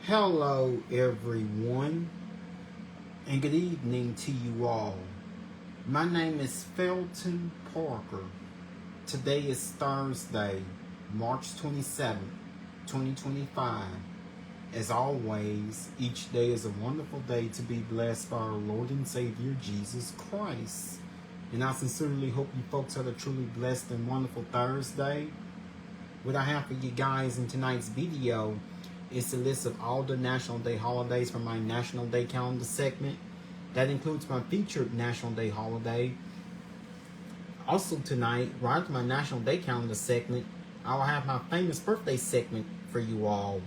Hello, everyone, and good evening to you all. My name is Felton Parker. Today is Thursday, March 27th, 2025. As always, each day is a wonderful day to be blessed by our Lord and Savior, Jesus Christ. And I sincerely hope you folks had a truly blessed and wonderful Thursday. What I have for you guys in tonight's video is a list of all the National Day holidays from my National Day calendar segment. That includes my featured National Day holiday. Also tonight, right after my National Day calendar segment, I will have my famous birthday segment for you all,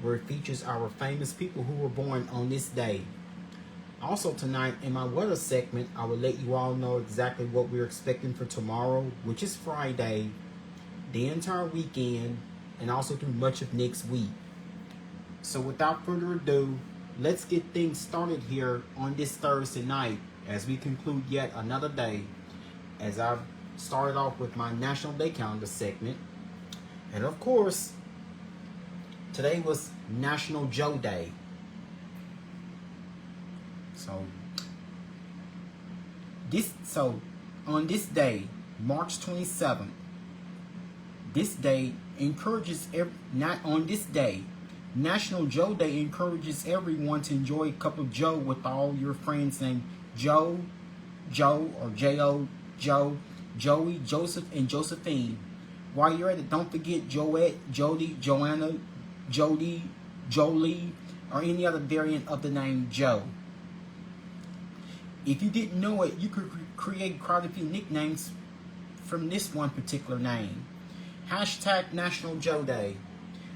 where it features our famous people who were born on this day. Also tonight, in my weather segment, I will let you all know exactly what we're expecting for tomorrow, which is Friday, the entire weekend, and also through much of next week. So without further ado, let's get things started here on this Thursday night as we conclude yet another day. As I've started off with my National Day calendar segment. And of course, today was National Joe Day. So on this day, March 27th, this day encourages National Joe Day encourages everyone to enjoy a cup of Joe with all your friends named Joe, or J-O, Joe, Joey, Joseph, and Josephine. While you're at it, don't forget Joette, Jody, Joanna, Jody, Jolie, or any other variant of the name Joe. If you didn't know it, you could create quite a few nicknames from this one particular name. Hashtag National Joe Day.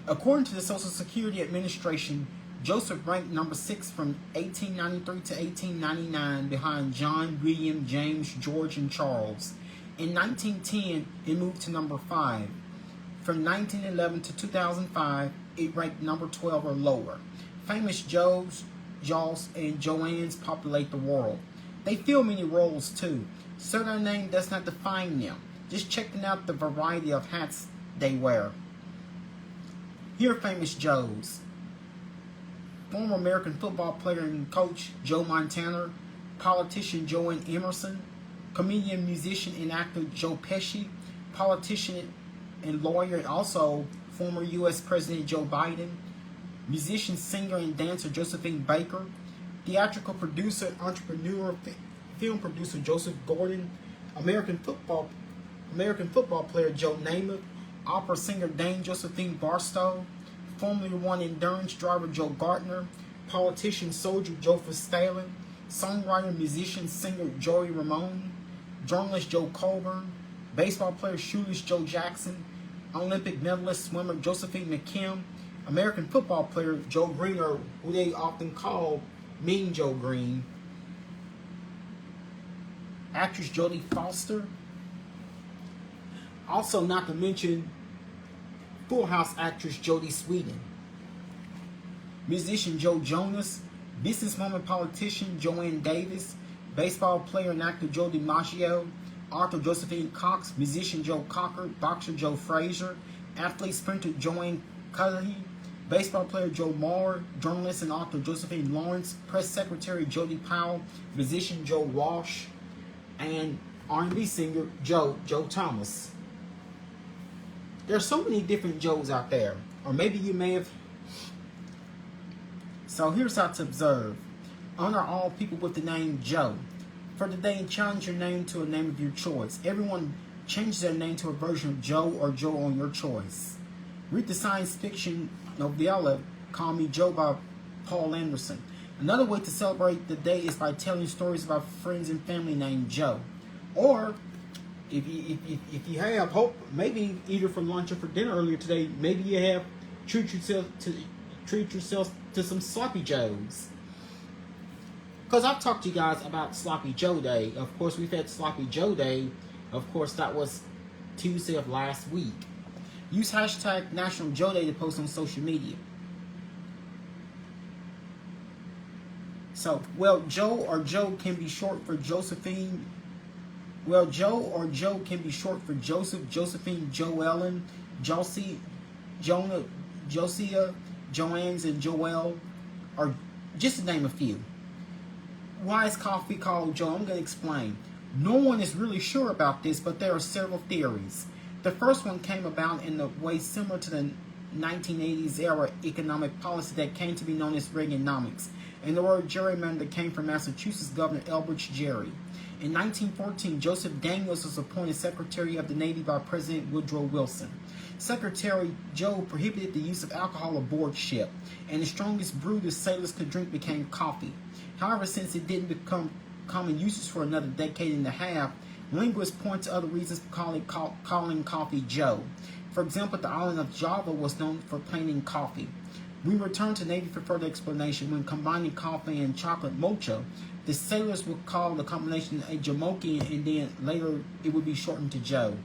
According to the Social Security Administration, Joseph ranked number 6 from 1893 to 1899 behind John, William, James, George, and Charles. In 1910, it moved to number 5. From 1911 to 2005, it ranked number 12 or lower. Famous Joes, Joss, and Joannes populate the world. They fill many roles too, so their name does not define them. Just checking out the variety of hats they wear. Here are famous Joes. Former American football player and coach Joe Montana, politician Joanne Emerson, comedian, musician, and actor Joe Pesci, politician and lawyer, and also former U.S. President Joe Biden, musician, singer, and dancer Josephine Baker, theatrical producer, entrepreneur, film producer Joseph Gordon, American football player Joe Namath, opera singer Dame Josephine Barstow, Formula One endurance driver Joe Gardner, politician soldier Joseph Stalin, songwriter, musician, singer Joey Ramone, journalist Joe Colburn, baseball player shootist Joe Jackson, Olympic medalist swimmer Josephine McKim, American football player Joe Green, or who they often call Mean Joe Green, actress Jodie Foster, also not to mention Full House actress Jodie Sweetin, musician Joe Jonas, businesswoman politician Joanne Davis, baseball player and actor Joe DiMaggio, author Josephine Cox, musician Joe Cocker, boxer Joe Frazier, athlete sprinter Joanne Cudahy, baseball player Joe Mauer, journalist and author Josephine Lawrence, press secretary Jody Powell, musician Joe Walsh, and R&B singer Joe Thomas. There's so many different Joes out there, or maybe you may have. So here's how to observe. Honor all people with the name Joe. For today, challenge your name to a name of your choice. Everyone changes their name to a version of Joe or Joe on your choice. Read the science fiction novella Call Me Joe by Paul Anderson. Another way to celebrate the day is by telling stories about friends and family named Joe. Or if you have hope, maybe either for lunch or for dinner earlier today, maybe you have treat yourself to some Sloppy Joes. Because I've talked to you guys about Sloppy Joe Day. Of course, we've had Sloppy Joe Day. Of course, that was Tuesday of last week. Use hashtag National Joe Day to post on social media. So, Joe or Joe can be short for Josephine. Joe or Joe can be short for Joseph, Josephine, Joellen, Josie, Jonah, Josiah, Joann's, and Joel, are just to name a few. Why is coffee called Joe? I'm going to explain. No one is really sure about this, but there are several theories. The first one came about in a way similar to the 1980s era economic policy that came to be known as Reaganomics, and the word gerrymander came from Massachusetts Governor Elbridge Gerry. In 1914, Joseph Daniels was appointed Secretary of the Navy by President Woodrow Wilson. Secretary Joe prohibited the use of alcohol aboard ship, and the strongest brew the sailors could drink became coffee. However, since it didn't become common uses for another decade and a half, linguists point to other reasons for calling coffee Joe. For example, the island of Java was known for planing coffee. We return to Navy for further explanation. When combining coffee and chocolate mocha, the sailors would call the combination a jamoki, and then later it would be shortened to Joe.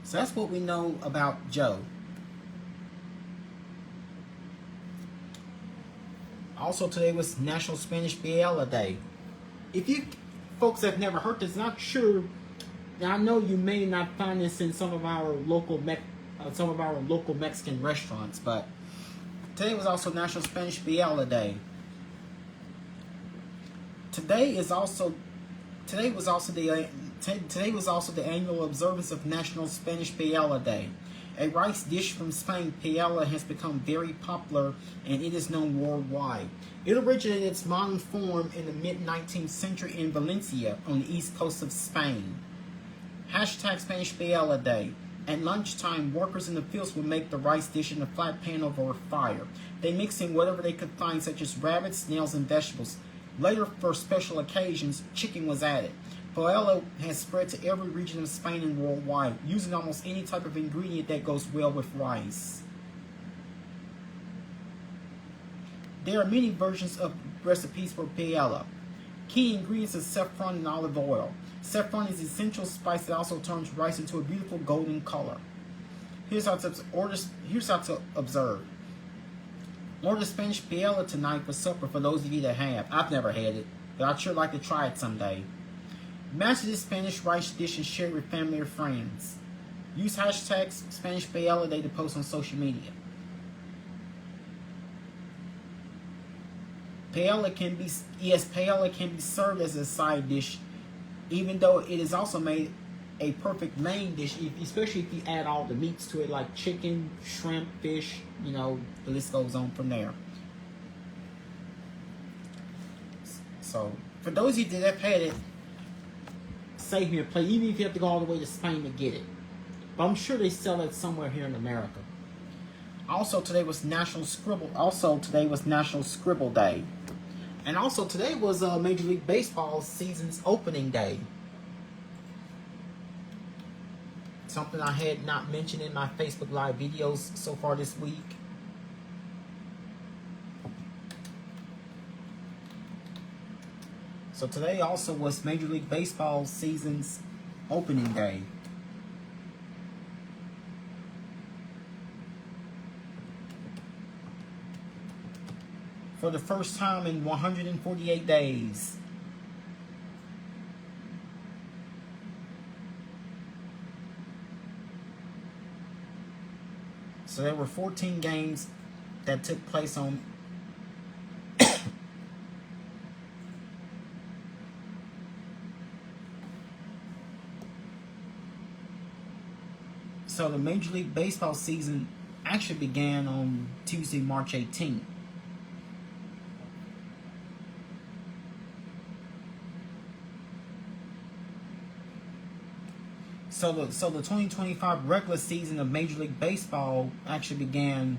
So that's what we know about Joe. Also, today was National Spanish Paella Day. If you folks have never heard this, not sure. Now I know you may not find this in some of our local Mexican restaurants, but today was also National Spanish Paella Day. Today was also the annual observance of National Spanish Paella Day. A rice dish from Spain, paella has become very popular and it is known worldwide. It originated in its modern form in the mid-19th century in Valencia on the east coast of Spain. Hashtag Spanish Paella Day. At lunchtime, workers in the fields would make the rice dish in a flat pan over a fire. They mixed in whatever they could find, such as rabbits, snails, and vegetables. Later, for special occasions, chicken was added. Paella has spread to every region of Spain and worldwide, using almost any type of ingredient that goes well with rice. There are many versions of recipes for paella. Key ingredients are saffron and olive oil. Saffron is an essential spice that also turns rice into a beautiful golden color. Here's how to observe. Order Spanish paella tonight for supper for those of you that have. I've never had it, but I'd sure like to try it someday. Master this Spanish rice dish and share it with family or friends. Use hashtag Spanish Paella Day to post on social media. Paella can be served as a side dish, even though it is also made a perfect main dish, especially if you add all the meats to it, like chicken, shrimp, fish, the list goes on from there. So, for those of you that have had it, save me a plate, even if you have to go all the way to Spain to get it. But I'm sure they sell it somewhere here in America. Also, today was National Scribble Day. And also, today was Major League Baseball season's opening day. Something I had not mentioned in my Facebook Live videos so far this week. So today also was Major League Baseball season's opening day. For the first time in 148 days. So there were 14 games that took place on So the Major League Baseball season actually began on Tuesday, March 18th. So the 2025 regular season of Major League Baseball actually began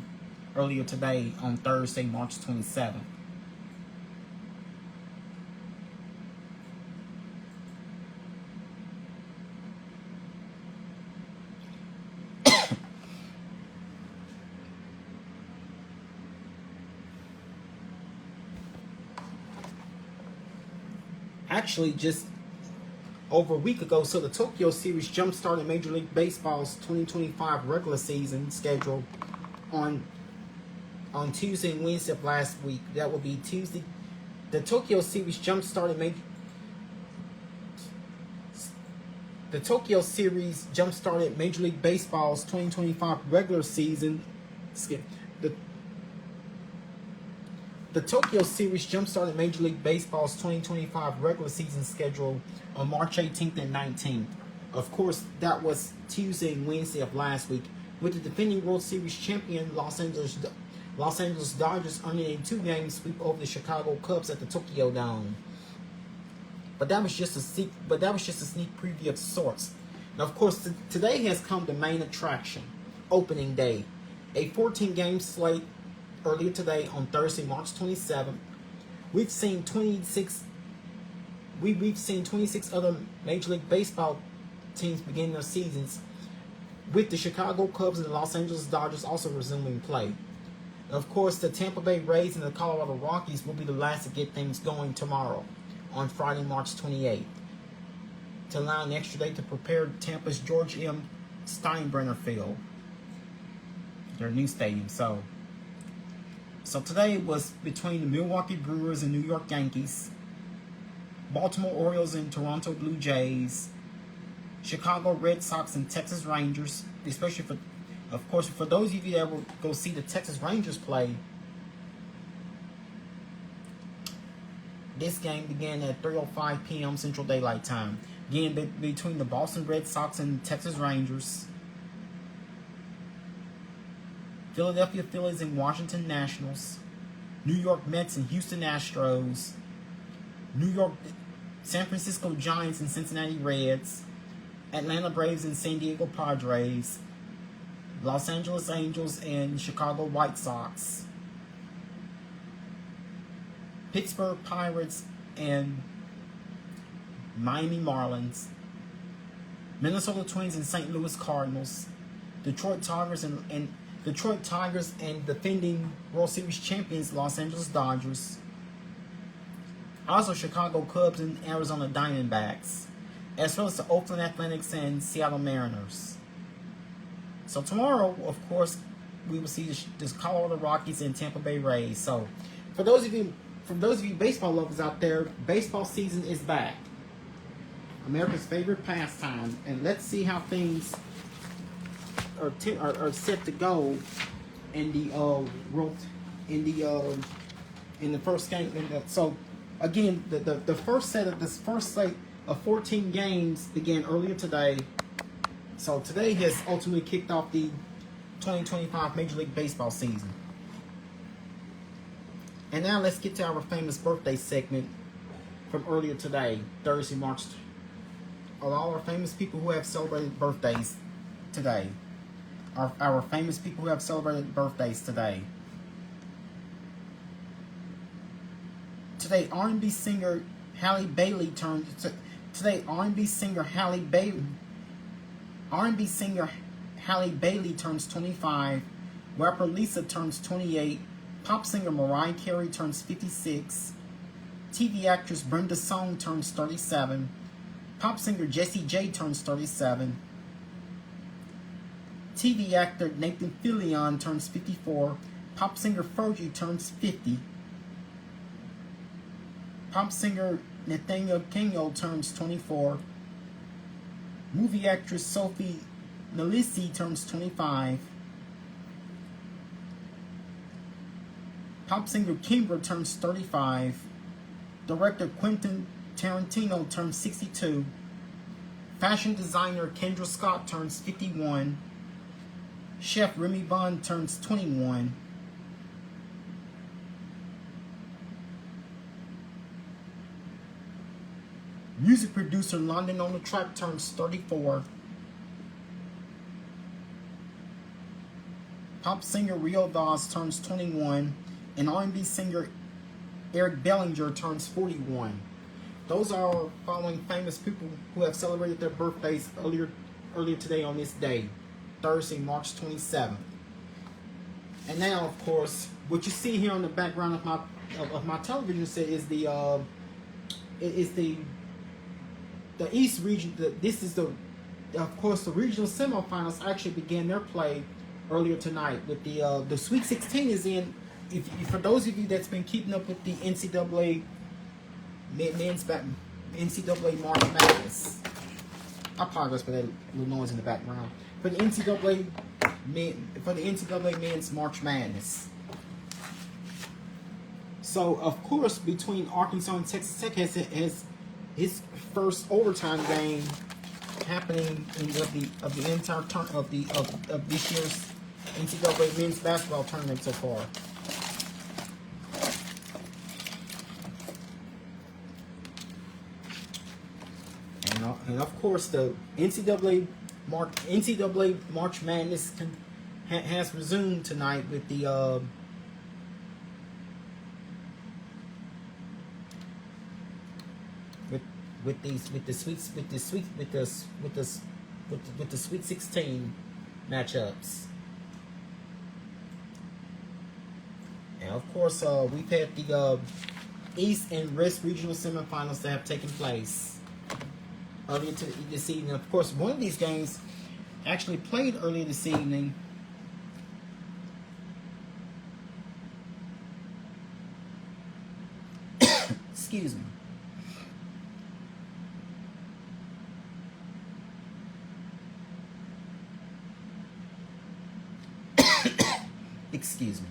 earlier today on Thursday, March 27th. Actually, just over a week ago, so the Tokyo Series jump-started Major League Baseball's 2025 regular season schedule on Tuesday and Wednesday of last week. That will be Tuesday. The Tokyo Series jump-started The Tokyo Series jump-started Major League Baseball's 2025 regular season. The Tokyo Series jump-started Major League Baseball's 2025 regular season schedule on March 18th and 19th. Of course, that was Tuesday and Wednesday of last week, with the defending World Series champion Los Angeles Dodgers earning a 2-game sweep over the Chicago Cubs at the Tokyo Dome. But that was just a sneak preview of sorts. Now, of course, today has come the main attraction, opening day, a 14-game slate. Earlier today, on Thursday, March 27th, we've seen 26 other Major League Baseball teams begin their seasons, with the Chicago Cubs and the Los Angeles Dodgers also resuming play. And of course, the Tampa Bay Rays and the Colorado Rockies will be the last to get things going tomorrow, on Friday, March 28th, to allow an extra day to prepare Tampa's George M. Steinbrenner Field, their new stadium. So today was between the Milwaukee Brewers and New York Yankees, Baltimore Orioles and Toronto Blue Jays, Chicago Red Sox and Texas Rangers, especially for those of you that will go see the Texas Rangers play. This game began at 3:05 p.m. Central Daylight Time. Again, between the Boston Red Sox and Texas Rangers, Philadelphia Phillies and Washington Nationals, New York Mets and Houston Astros, San Francisco Giants and Cincinnati Reds, Atlanta Braves and San Diego Padres, Los Angeles Angels and Chicago White Sox, Pittsburgh Pirates and Miami Marlins, Minnesota Twins and St. Louis Cardinals, Detroit Tigers and defending World Series champions Los Angeles Dodgers, also Chicago Cubs and Arizona Diamondbacks, as well as the Oakland Athletics and Seattle Mariners. So tomorrow, of course, we will see the Colorado Rockies and Tampa Bay Rays. So for those of you baseball lovers out there, baseball season is back. America's favorite pastime, and let's see how things are set to go in the first game. So again, the first slate of 14 games began earlier today. So today has ultimately kicked off the 2025 Major League Baseball season. And now let's get to our famous birthday segment from earlier today, Thursday, March. All our famous people who have celebrated birthdays today. Our famous people who have celebrated birthdays today. Today, R&B singer Halle Bailey turns 25. Rapper Lisa turns 28. Pop singer Mariah Carey turns 56. TV actress Brenda Song turns 37. Pop singer Jessie J turns 37. TV actor Nathan Fillion turns 54. Pop singer Fergie turns 50. Pop singer Nathaniel Kingo turns 24. Movie actress Sophie Nalisi turns 25. Pop singer Kimbra turns 35. Director Quentin Tarantino turns 62. Fashion designer Kendra Scott turns 51. Chef Remy Bond turns 21. Music producer London on the Track turns 34. Pop singer Rio Dawes turns 21. And R&B singer Eric Bellinger turns 41. Those are our following famous people who have celebrated their birthdays earlier today on this day, Thursday, March 27th. And now, of course, what you see here on the background of my television set is the East region. This is the regional semifinals actually began their play earlier tonight. With the Sweet 16 is in. If for those of you that's been keeping up with the NCAA March Madness, I apologize for that little noise in the background. For the NCAA men's March Madness. So of course, between Arkansas and Texas Tech has his first overtime game happening in of the entire turn of this year's NCAA men's basketball tournament so far. And of course, the NCAA March Madness has resumed tonight with the with the Sweet 16 matchups. And of course, we've had the East and West regional semifinals that have taken place earlier this evening. Of course, one of these games actually played earlier this evening. Excuse me. Excuse me.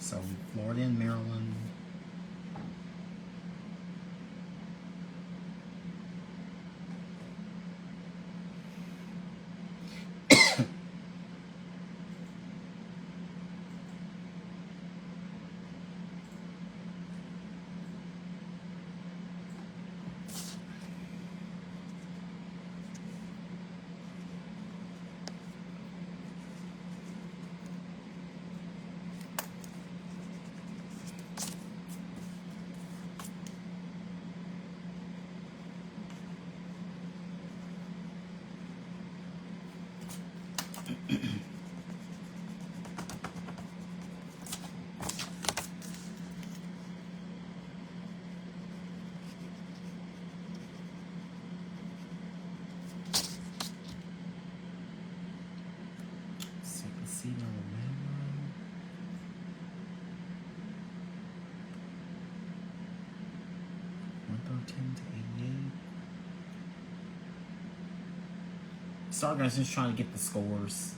So Florida and Maryland. Sorry guys, just trying to get the scores.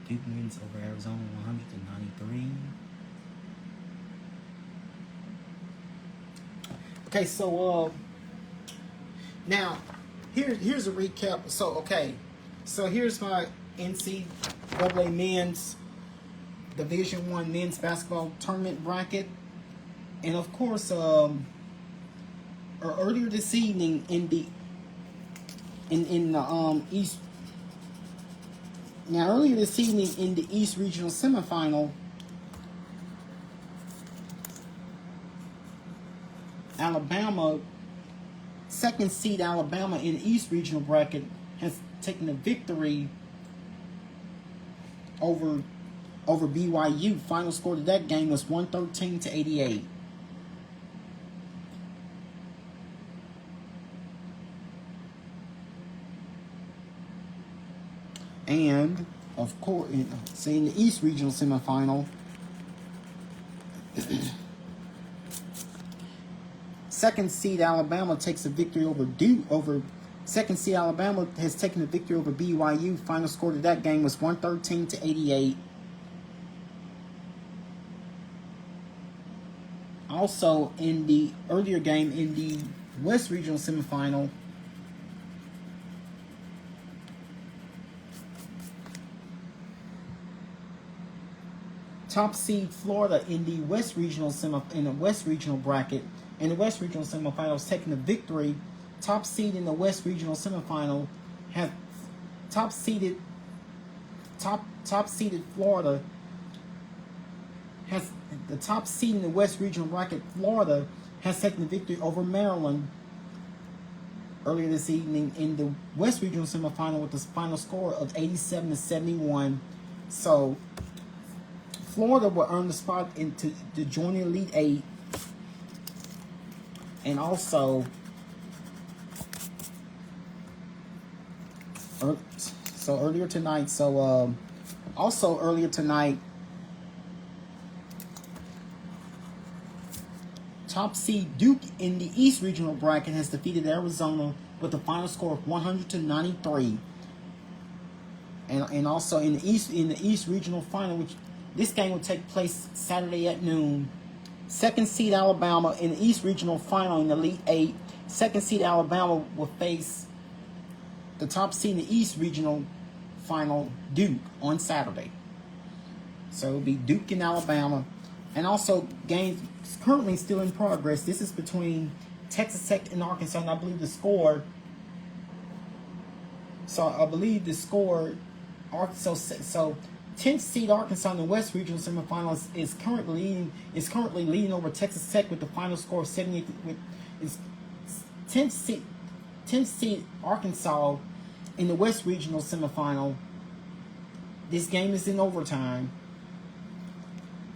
Duke wins over Arizona 193. Okay, so now here's a recap. So here's my NCAA men's Division I men's basketball tournament bracket, and of course, earlier this evening in the East. Now, earlier this evening in the East Regional Semifinal, Alabama second seed Alabama in the East Regional bracket has taken a victory over BYU. Final score of that game was 113-88. And of course, say in the East Regional semifinal, second seed Alabama takes a victory over Duke. Second seed Alabama has taken a victory over BYU. Final score of that game was 113-88. Also, in the earlier game in the West Regional semifinal, top seed Florida in the West Regional bracket, in the West Regional semifinals, taking the victory. Top seed in the West Regional semifinal have top seeded Florida has the top seed in the West Regional bracket. Florida has taken the victory over Maryland earlier this evening in the West Regional semifinal with the final score of 87-71. So Florida will earn the spot to join the Elite Eight. And also, earlier tonight, top seed Duke in the East Regional bracket has defeated Arizona with a final score of 100-93. And also in the East Regional final, which this game will take place Saturday at noon. Second seed Alabama in the East Regional final in the Elite Eight. Second seed Alabama will face the top seed in the East Regional final, Duke, on Saturday. So it'll be Duke and Alabama. And also, games currently still in progress. This is between Texas Tech and Arkansas, and I believe the score. So 10th seed Arkansas in the West Regional semifinals is currently leading over Texas Tech with the final score of 78. Is 10th seed Arkansas in the West Regional semifinal. This game is in overtime.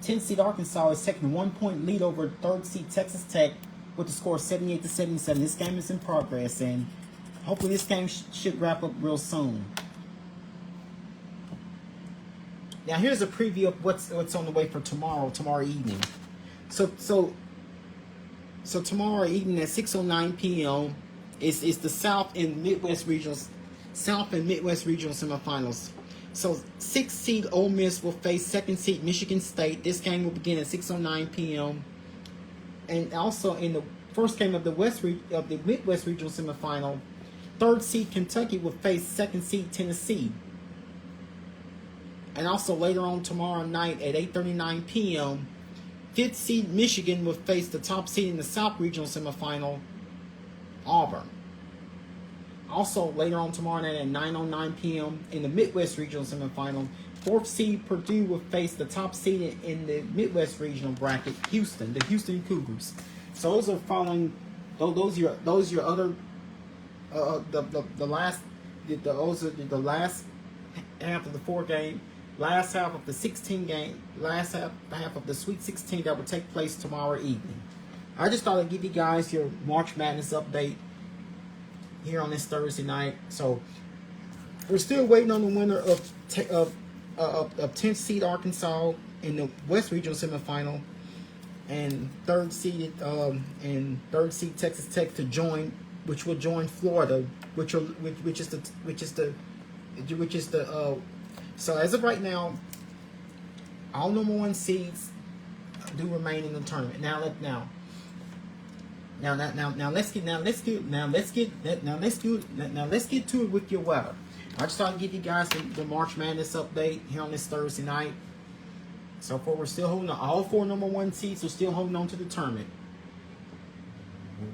10th seed Arkansas is taking a 1-point lead over 3rd seed Texas Tech with the score of 78-77. This game is in progress, and hopefully this game should wrap up real soon. Now here's a preview of what's on the way for tomorrow evening. So tomorrow evening at 6:09 p.m. is the South and Midwest Regionals semifinals. So 6th seed Ole Miss will face 2nd seed Michigan State. This game will begin at 6:09 p.m. And also in the first game of the Midwest Regional semifinal, 3rd seed Kentucky will face 2nd seed Tennessee. And also later on tomorrow night at 8:39 p.m., 5th seed Michigan will face the top seed in the South Regional semifinal, Auburn. Also later on tomorrow night at 9:09 p.m. in the Midwest Regional semifinal, 4th seed Purdue will face the top seed in the Midwest Regional bracket, Houston, the Houston Cougars. So those are following. Those are your other. The last half of the 4-game. Last half of the 16-game, last half of the Sweet 16 that will take place tomorrow evening. I just thought I'd give you guys your March Madness update here on this Thursday night. So we're still waiting on the winner of 10th seed Arkansas in the West Regional semifinal, and third seed Texas Tech to join, which will join Florida, which is the. So as of right now, all number 1 seeds do remain in the tournament. Now let's get to it with your weather. I just thought I'd give you guys the March Madness update here on this Thursday night. So far, we're still holding on. All 4 number 1 seeds are still holding on to the tournament.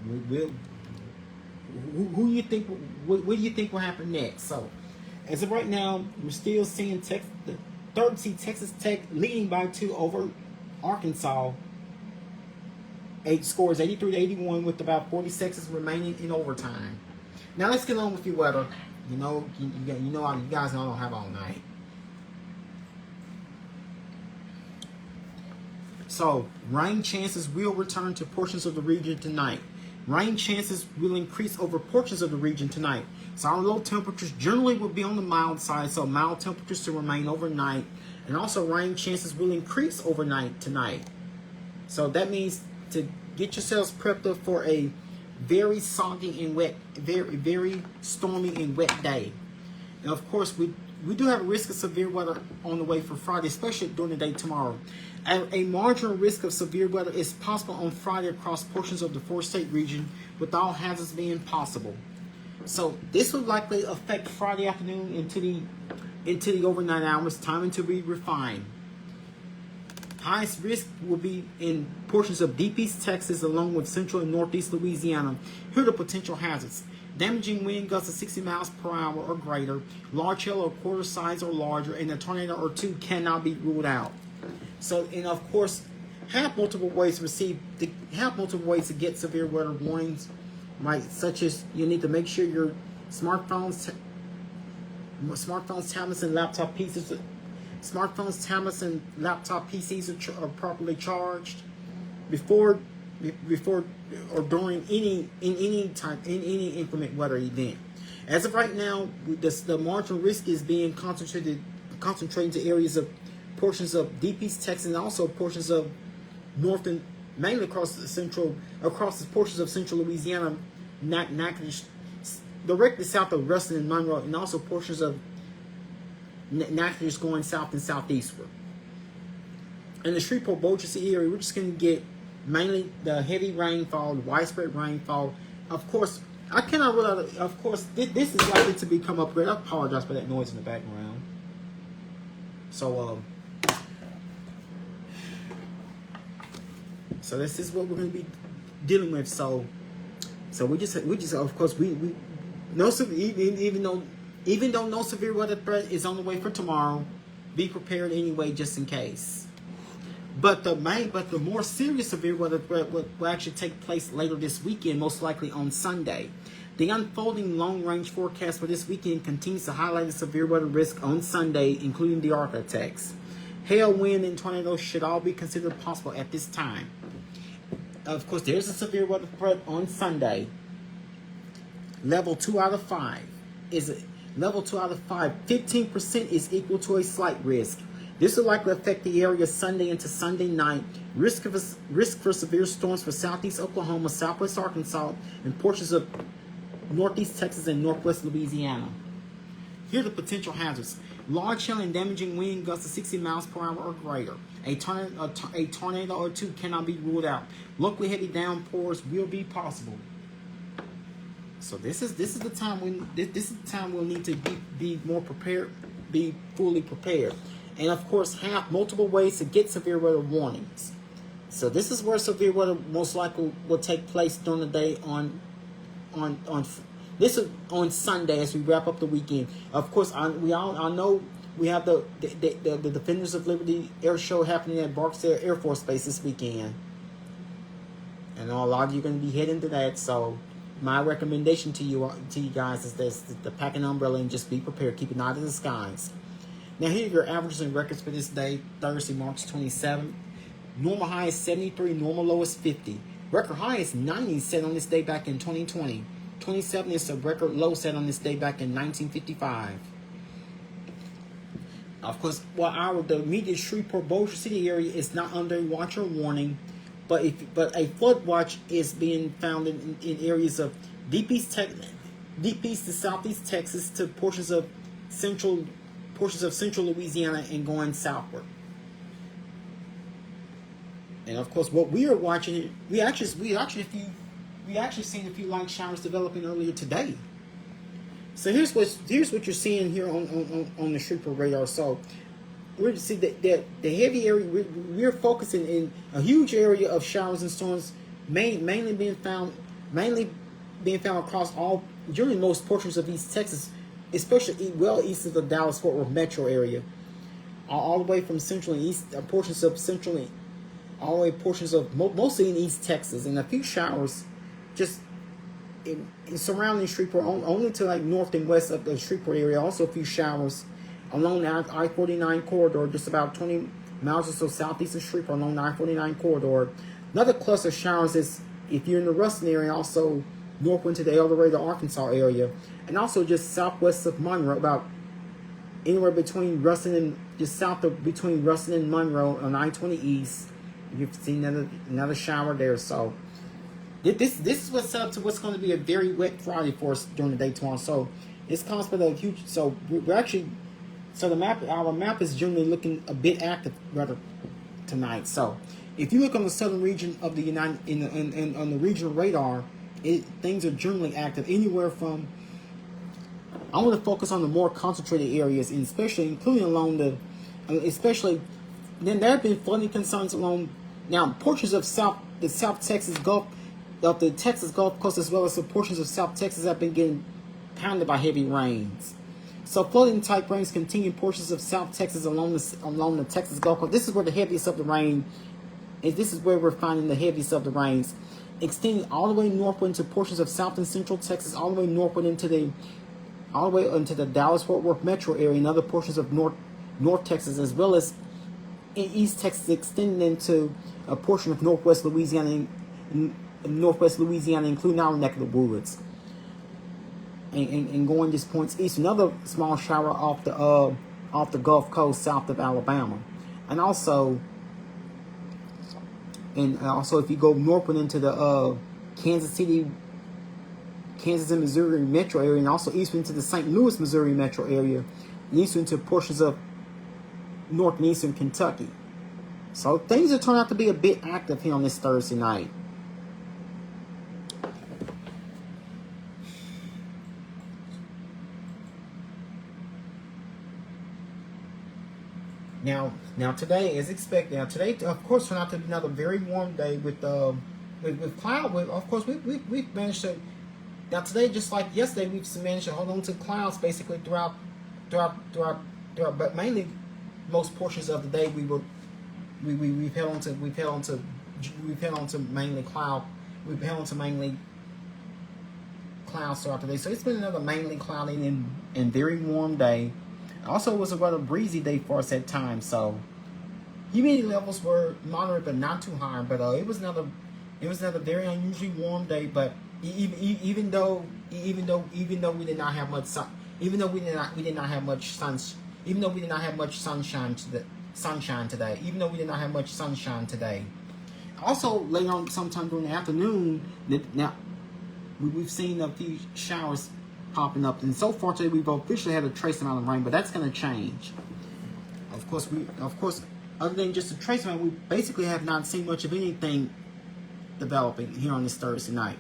Who do you think? What do you think will happen next? So, as of right now, we're still seeing the 3rd seed Texas Tech leading by 2 over Arkansas scores 83 to 81 with about 40 seconds remaining in overtime. Now let's get on with your weather. You know, you guys know I don't have all night. So, rain chances will return to portions of the region tonight. Rain chances will increase over portions of the region tonight. So our low temperatures generally will be on the mild side, so mild temperatures to remain overnight. And also rain chances will increase overnight tonight. So that means to get yourselves prepped up for a very soggy and wet, very stormy and wet day. And of course, we do have a risk of severe weather on the way for Friday, especially during the day tomorrow. A marginal risk of severe weather is possible on Friday across portions of the four-state region, with all hazards being possible. So this will likely affect Friday afternoon into the overnight hours, timing to be refined. Highest risk will be in portions of deep East Texas along with central and northeast Louisiana. Here are the potential hazards. Damaging wind gusts of 60 miles per hour or greater, large hail or quarter size or larger, and a tornado or two cannot be ruled out. So, and of course, have multiple ways to get severe weather warnings, right? Such as you need to make sure your smartphones, tablets, and laptop PCs, are properly charged before or during any inclement weather event. As of right now, the marginal risk is being concentrated to areas of portions of deep East Texas and also portions of north and mainly across the portions of central Louisiana, directly south of Ruston and Monroe, and also portions of Natchitoches going south and southeastward. In the Shreveport-Bossier City area, we're just going to get mainly the heavy rainfall, widespread rainfall. Of course, I cannot rule out. Of course, this is likely to become upgraded. I apologize for that noise in the background. So this is what we're going to be dealing with. So we just of course we no even though no severe weather threat is on the way for tomorrow, be prepared anyway just in case. But the more serious severe weather threat will actually take place later this weekend, most likely on Sunday. The unfolding long-range forecast for this weekend continues to highlight the severe weather risk on Sunday, including the architects. Hail, wind, and tornadoes should all be considered possible at this time. Of course, there's a severe weather threat on Sunday. Level 2 out of 5 level 2 out of 5. 15% is equal to a slight risk. This will likely affect the area Sunday into Sunday night. Risk for severe storms for southeast Oklahoma, southwest Arkansas, and portions of northeast Texas and northwest Louisiana. Here are the potential hazards. Large hail and damaging wind gusts of 60 miles per hour or greater. A tornado or two cannot be ruled out. Locally heavy downpours will be possible. So this is the time we'll need to be more prepared, be fully prepared, and of course have multiple ways to get severe weather warnings. So this is where severe weather most likely will take place during the day on this is on Sunday as we wrap up the weekend. Of course, I know we have the Defenders of Liberty air show happening at Barksdale Air Force Base this weekend, and a lot of you are going to be heading to that. So my recommendation to you guys is this: to pack an umbrella and just be prepared. Keep an eye to the skies. Now here are your averages and records for this day, Thursday, March 27th. Normal high is 73, normal low is 50. Record high is 90 set on this day back in 2020. 27 is a record low set on this day back in 1955. Of course, while the immediate Shreveport-Bossier City area is not under watch or warning, but a flood watch is being found in areas of deep east to southeast Texas to portions of central Louisiana and going southward. And of course, what we are watching, we actually seen a few light showers developing earlier today. So here's what you're seeing here on the Shreveport radar. So we're to see that the heavy area we're focusing in a huge area of showers and storms, mainly being found across during most portions of East Texas, especially well east of the Dallas-Fort Worth metro area, all the way from central and east portions of central all the way portions of mostly in East Texas, and a few showers just in surrounding Shreveport, only to like north and west of the Shreveport area. Also a few showers along the I-49 corridor, just about 20 miles or so southeast of Shreveport along the I-49 corridor. Another cluster of showers is if you're in the Ruston area, also northwind to the El Dorado, Arkansas area, and also just southwest of Monroe, about anywhere between Ruston and just south of between Ruston and Monroe on I-20 East. You've seen another shower there. So this is what's up to what's going to be a very wet Friday for us during the day tomorrow. So it's caused by the huge. So we're actually, so our map is generally looking a bit active rather tonight. So if you look on the southern region of the on the regional radar, things are generally active anywhere from. I want to focus on the more concentrated areas, and especially including along especially. Then there have been flooding concerns along now portions of the South Texas Gulf, of the Texas Gulf Coast, as well as the portions of South Texas have been getting pounded by heavy rains. So flooding type rains continue in portions of South Texas along the Texas Gulf Coast. This is where the heaviest of the rain is. This is where we're finding the heaviest of the rains, extending all the way northward into portions of South and Central Texas, all the way northward into the Dallas-Fort Worth metro area and other portions of North Texas, as well as in East Texas, extending into a portion of Northwest Louisiana, including our neck of the woods, and going just points east. Another small shower off the Gulf Coast south of Alabama, and also if you go northward into the Kansas and Missouri metro area, and also eastward into the St. Louis, Missouri metro area, and eastward into portions of north and eastern Kentucky. So things have turned out to be a bit active here on this Thursday night. Now today, as expected. Now today, of course, turned out to be another very warm day with cloud. Of course, we've managed to. Now today, just like yesterday, we've managed to hold on to clouds basically throughout, but mainly most portions of the day we've held on to mainly clouds throughout the day. So it's been another mainly cloudy and very warm day. Also, it was a rather breezy day for us at times. So humidity levels were moderate but not too high. But it was another very unusually warm day. But even though we did not have much sun, even though we did not have much sunshine today. Also, later on, sometime during the afternoon, now we've seen a few showers popping up, and so far today we've officially had a trace amount of rain, but that's going to change. Of course, other than just a trace amount, we basically have not seen much of anything developing here on this Thursday night.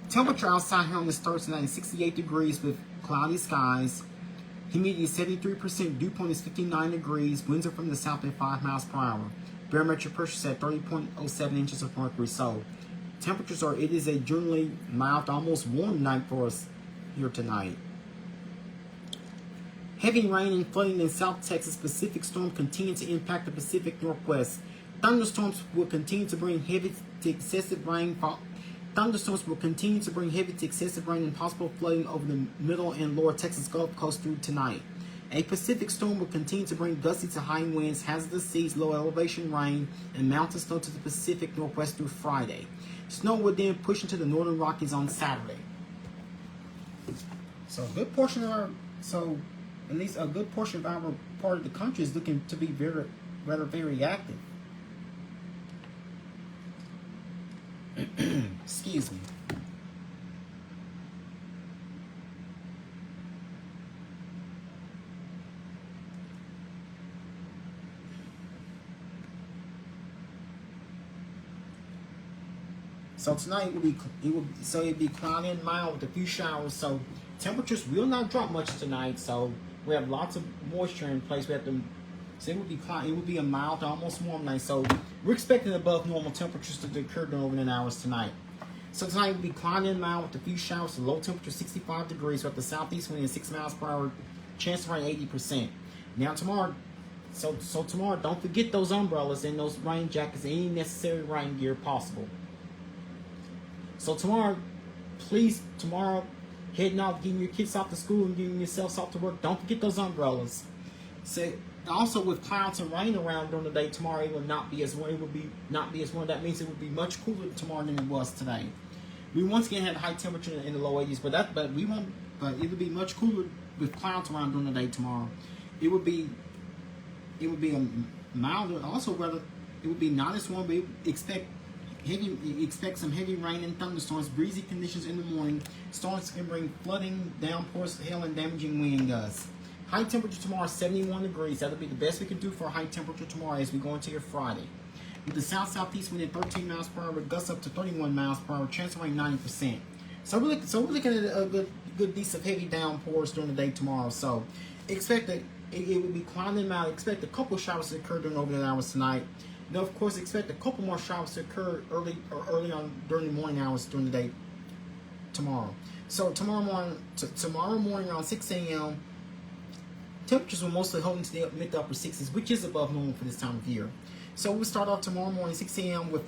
Temperature outside here on this Thursday night is 68 degrees with cloudy skies. Humidity is 73%. Dew point is 59 degrees. Winds are from the south at 5 miles per hour. Barometric pressure is at 30.07 inches of mercury. So, temperatures are, it is a generally mild, almost warm night for us here tonight. Heavy rain and flooding in South Texas. Pacific storm continue to impact the Pacific Northwest. Thunderstorms will continue to bring heavy to excessive rain. Thunderstorms will continue to bring heavy to excessive rain and possible flooding over the middle and lower Texas Gulf Coast through tonight. A Pacific storm will continue to bring gusty to high winds, hazardous seas, low elevation rain, and mountain snow to the Pacific Northwest through Friday. Snow will then push into the northern Rockies on Saturday. So a good portion of at least a good portion of our part of the country is looking to be very active. Excuse me. So tonight it'll be cloudy and mild with a few showers. So temperatures will not drop much tonight. So we have lots of moisture in place. So it will be cloudy. It will be a mild to almost warm night. So we're expecting above normal temperatures to occur during overnight hours tonight. So tonight will be cloudy and mild with a few showers. The low temperature 65 degrees with the southeast wind at 6 miles per hour. Chance of rain 80%. Now tomorrow, So tomorrow, don't forget those umbrellas and those rain jackets and any necessary rain gear possible. So tomorrow, please, heading out, getting your kids off to school and getting yourselves off to work, don't forget those umbrellas. So also with clouds and rain around during the day tomorrow, it will not be as warm. It will be not be as warm. That means it will be much cooler tomorrow than it was today. We once again had a high temperature in the low 80s, but it will be much cooler with clouds around during the day tomorrow. It would be a milder also weather. It would be not as warm, but expect some heavy rain and thunderstorms, breezy conditions in the morning. Storms can bring flooding, downpours, hail, and damaging wind gusts. High temperature tomorrow, 71 degrees. That'll be the best we can do for a high temperature tomorrow as we go into your Friday. With the south-southeast wind at 13 miles per hour, gusts up to 31 miles per hour, chance of rain 90%. So we're looking at a good decent heavy downpours during the day tomorrow. So expect that it will be cloudy and mild. Expect a couple showers to occur during overnight hours tonight. Now, of course, expect a couple more showers to occur early on during the morning hours during the day tomorrow. So tomorrow morning around 6 a.m. temperatures will mostly hold into the mid to upper 60s, which is above normal for this time of year. So we'll start off tomorrow morning 6 a.m. with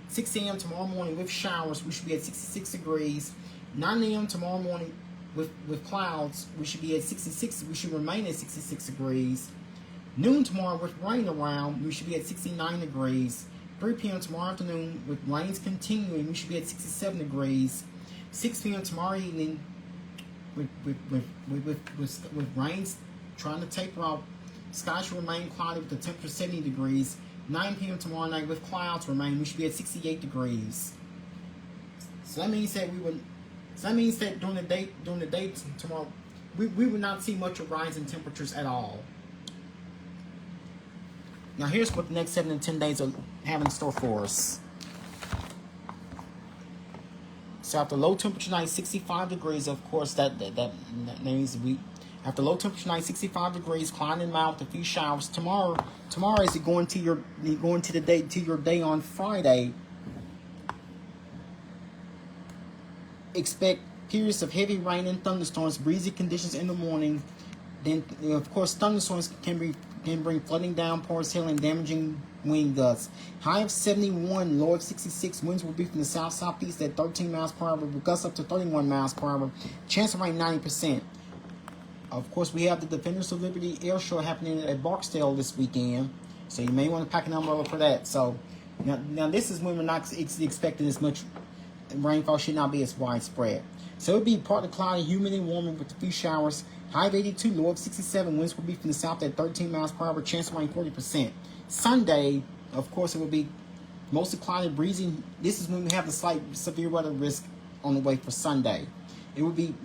6 a.m. tomorrow morning with showers. We should be at 66 degrees. 9 a.m. tomorrow morning with clouds. We should be at 66. We should remain at 66 degrees. Noon tomorrow with rain around. We should be at 69 degrees. 3 p.m. tomorrow afternoon with rains continuing. We should be at 67 degrees. 6 p.m. tomorrow evening with rains trying to taper off. Skies should remain cloudy with the temperature 70 degrees. 9 p.m. tomorrow night with clouds remain. We should be at 68 degrees. So that means that during the day tomorrow, we will not see much of rise in temperatures at all. Now here's what the next 7 to 10 days are having in store for us. So after low temperature night 65 degrees, of course that means after low temperature night 65 degrees, cloudy and mild with a few showers. Tomorrow as you go into your day on Friday, expect periods of heavy rain and thunderstorms, breezy conditions in the morning. Then of course thunderstorms can bring flooding, downpours, hail, and damaging wind gusts. High of 71, low of 66. Winds will be from the south-southeast at 13 miles per hour, with gusts up to 31 miles per hour. Chance of rain 90%. Of course, we have the Defenders of Liberty Air Show happening at Barksdale this weekend, so you may want to pack an umbrella for that. So now this is when we're not expecting as much rainfall. Should not be as widespread. So it'll be partly cloudy, humid, and warming with a few showers. High of 82, low of 67. Winds will be from the south at 13 miles per hour. Chance of rain 40%. Sunday, of course, it will be mostly cloudy, breezy. This is when we have the slight severe weather risk on the way for Sunday. It will be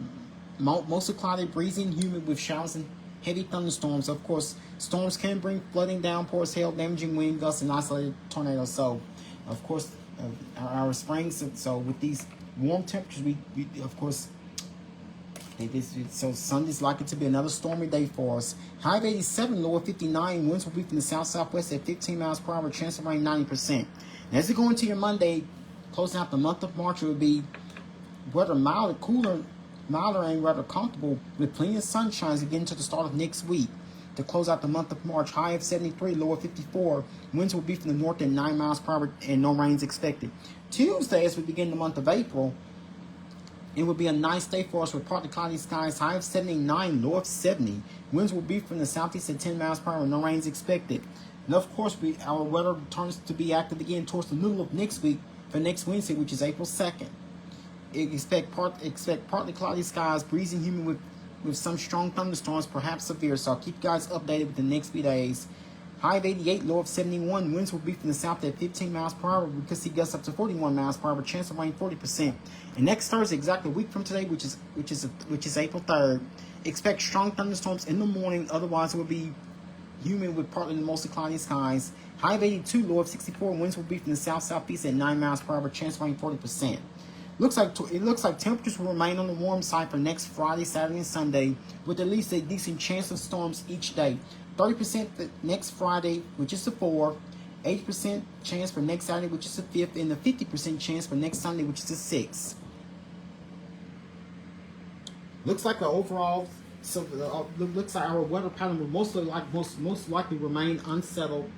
mostly cloudy, breezy, and humid with showers and heavy thunderstorms. Of course, storms can bring flooding, downpours, hail, damaging wind gusts, and isolated tornadoes. So, of course, our spring. So with these warm temperatures, we of course. So Sunday's likely to be another stormy day for us. High of 87, low of 59. Winds will be from the south-southwest at 15 miles per hour. Chance of rain 90%. And as we go into your Monday, closing out the month of March, it will be weather milder and rather comfortable with plenty of sunshine as we get into the start of next week. To close out the month of March, high of 73, low of 54. Winds will be from the north at 9 miles per hour and no rains expected. Tuesday, as we begin the month of April, it will be a nice day for us with partly cloudy skies, high of 79, low of 70. Winds will be from the southeast at 10 miles per hour, no rains expected. And of course, our weather returns to be active again towards the middle of next week for next Wednesday, which is April 2nd. Expect partly cloudy skies, breezy and humid with some strong thunderstorms, perhaps severe. So I'll keep you guys updated with the next few days. High of 88, low of 71. Winds will be from the south at 15 miles per hour. We could see gusts up to 41 miles per hour. Chance of rain 40%. And next Thursday, exactly a week from today, which is April 3rd, expect strong thunderstorms in the morning. Otherwise, it will be humid with partly to mostly cloudy skies. High of 82, low of 64. Winds will be from the south-southeast at 9 miles per hour. Chance of rain 40%. It looks like temperatures will remain on the warm side for next Friday, Saturday, and Sunday, with at least a decent chance of storms each day. 30% for next Friday, which is the 4th, 80% chance for next Saturday, which is the 5th, and the 50% chance for next Sunday, which is the 6th. Looks like the overall So looks like our weather pattern will most likely remain unsettled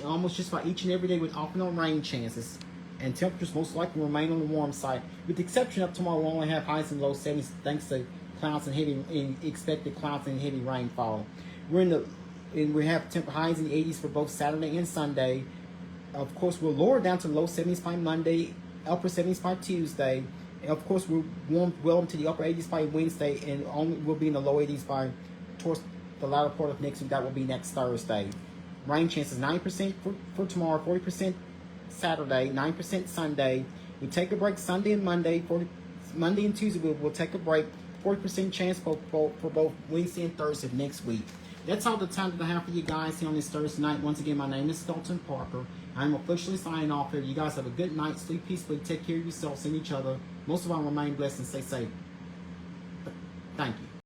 almost just about each and every day, with off and on rain chances. And temperatures most likely remain on the warm side, with the exception of tomorrow. We'll only have highs in the low 70s thanks to clouds and expected clouds and heavy rainfall. We have highs in the 80s for both Saturday and Sunday. Of course, we'll lower down to low 70s by Monday, upper 70s by Tuesday. And of course, we'll warm well into the upper 80s by Wednesday, and we'll be in the low 80s by towards the latter part of next week. That will be next Thursday. Rain chances 9% for tomorrow, 40% Saturday, 9% Sunday. We take a break Sunday and Monday. Monday and Tuesday we'll take a break. 40% chance for both Wednesday and Thursday of next week. That's all the time that I have for you guys here on this Thursday night. Once again, my name is Dalton Parker. I'm officially signing off here. You guys have a good night. Sleep peacefully. Take care of yourselves and each other. Most of all, remain blessed and stay safe. Thank you.